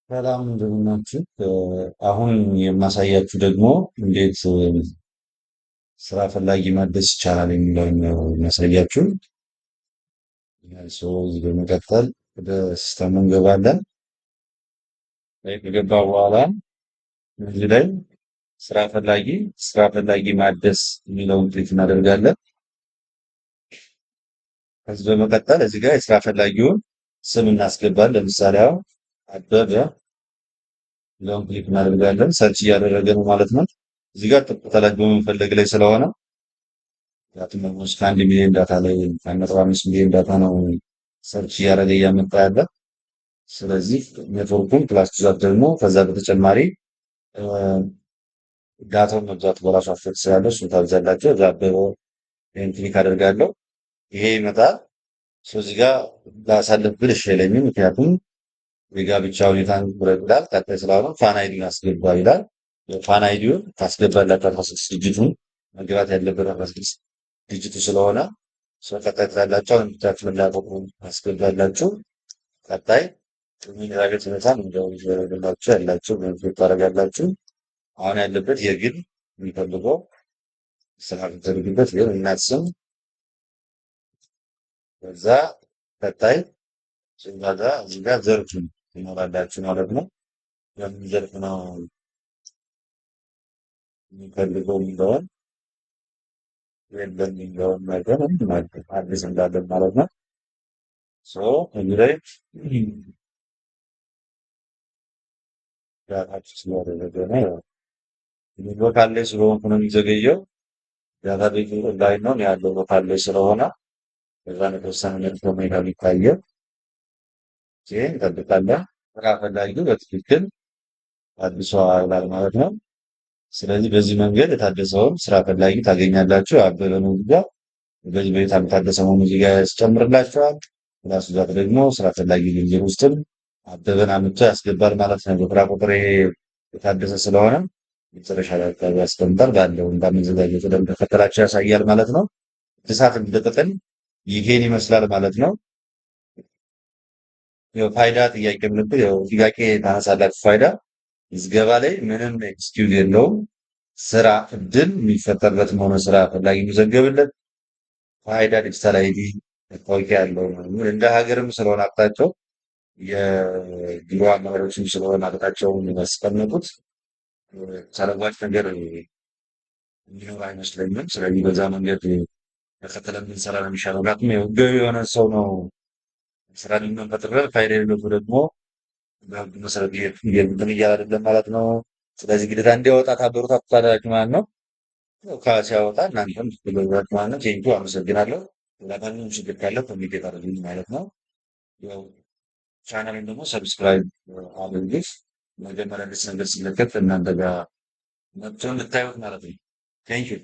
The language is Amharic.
ሰላም እንደምን ናችሁ? አሁን የማሳያችሁ ደግሞ እንዴት ስራ ፈላጊ ማደስ ይቻላል የሚለውን ነው የሚያሳያችሁ። እዚህ በመቀጠል ወደ ሲስተሙ እንገባለን። ከገባ በኋላ እዚህ ላይ ስራ ፈላጊ ማደስ የሚለውን ክሊክ እናደርጋለን። ከዚህ በመቀጠል እዚህ ጋር የስራ ፈላጊውን ስም እናስገባለን። ለምሳሌ አሁን አበበ የሚለውን ክሊክ እናደርጋለን። ሰርች እያደረገ ነው ማለት ነው። እዚህ ጋር ጥቁር ላይ በመፈለግ ላይ ስለሆነ ምክንያቱም ኦልሞስት ከአንድ ሚሊዮን ዳታ ላይ 1.5 ሚሊዮን ዳታ ነው ሰርች እያደረገ እያመጣ ያለ። ስለዚህ ኔትወርኩን ፕላስ ብዛት ደግሞ ከዛ በተጨማሪ ዳታውን መብዛት በራሱ አፌክት ስላለ እሱን ታብዛላቸው። እዛ አበበ ይህን ክሊክ አደርጋለሁ። ይሄ ይመጣል። እዚህ ጋር ላሳልፍ ብል እሺ አይለኝም። ምክንያቱም የጋብቻ ሁኔታን ብረት ይላል። ቀጣይ ስለሆነ ፋን አይዲን አስገባ ይላል። ፋን አይዲውን ታስገባላችሁ 16 ዲጂቱን መግባት ያለበት 16 ዲጂቱ ስለሆነ ቀጣይ ትላላችሁ። አሁን ብቻችሁ መላቀቁ ታስገባላችሁ። ቀጣይ ሚኒራ ቤት ሁኔታን እንደው ይዘረግላችሁ ያላችሁ መንገድ ታደርጋላችሁ። አሁን ያለበት የግል የሚፈልገው ስራ የምትፈልግበት ግን እናት ስም ከዛ ቀጣይ ሲባዛ እዚህ ጋር ዘርፉን ይኖራላችሁ ማለት ነው። የምን ዘርፍ ነው የሚፈልገው የሚለውን የለም የሚለውን ነገር አዲስ እንዳለን ማለት ነው። እዚህ ላይ ዳታችሁ ስለወረደ ነው። ሎካል ላይ ስለሆንኩ ነው የሚዘገየው። ዳታ ቤቱ ላይ ነው ያለው ሎካል ላይ ስለሆነ በዛ የተወሰነ መልክ ሁኔታ የሚታየው ይህን እንጠብቃለን። ስራ ፈላጊው በትክክል አድሷል ማለት ነው። ስለዚህ በዚህ መንገድ የታደሰውን ስራ ፈላጊ ታገኛላችሁ። አበበ ነው ጋር በዚህ በሁኔታ የታደሰ መሆኑ እዚህ ጋር ያስጨምርላችኋል። ራሱ ጋር ደግሞ ስራ ፈላጊ ዝርዝር ውስጥም አበበን አምጥቶ ያስገባል ማለት ነው። በስራ ቁጥር ይሄ የታደሰ ስለሆነ መጨረሻ ላይ አካባቢ ያስቀምጣል። ባለው እንዳመዘጋጀው ቅደም ተከተላቸው ያሳያል ማለት ነው። እድሳት እንደጠቀን ይሄን ይመስላል ማለት ነው። ያው ፋይዳ ጥያቄ ምልክት ያው ጥያቄ ታነሳላችሁ። ፋይዳ ምዝገባ ላይ ምንም ኤክስኪውዝ የለውም። ስራ እድል የሚፈጠርበት መሆኑ ስራ ፈላጊ የሚዘገብለት ፋይዳ ዲጂታል አይዲ መታወቂያ ያለው ነው። እንደ ሀገርም ስለሆነ አቅጣጫው የቢሮ አመራሮችም ስለሆነ አቅጣጫውን የሚያስቀምጡት ተለዋጭ ነገር የሚኖር አይመስለኝም። ስለዚህ በዛ መንገድ ተከትለን ብንሰራ ነው የሚሻለው። ምክንያቱም ያው ህጋዊ የሆነ ሰው ነው ስራ ሊመፈጥረን ፋይዳ የሌለው ሰው ደግሞ በህግ መሰረት እንትን እያለ አይደለም ማለት ነው። ስለዚህ ግዴታ እንዲያወጣ ታበረታቱታላችሁ ማለት ነው። ሲያወጣ እናንተም ትገዛላችሁ ማለት ነው። ቴንኪው አመሰግናለሁ። ለማንኛውም ችግር ካለ ኮሚኒኬት አድርጉኝ ማለት ነው። ያው ቻናልን ደግሞ ሰብስክራይብ አድርጉት። መጀመሪያ አዲስ ነገር ሲለቀቅ እናንተ ጋር መጥቶ እንድታዩት ማለት ነው። ቴንኪው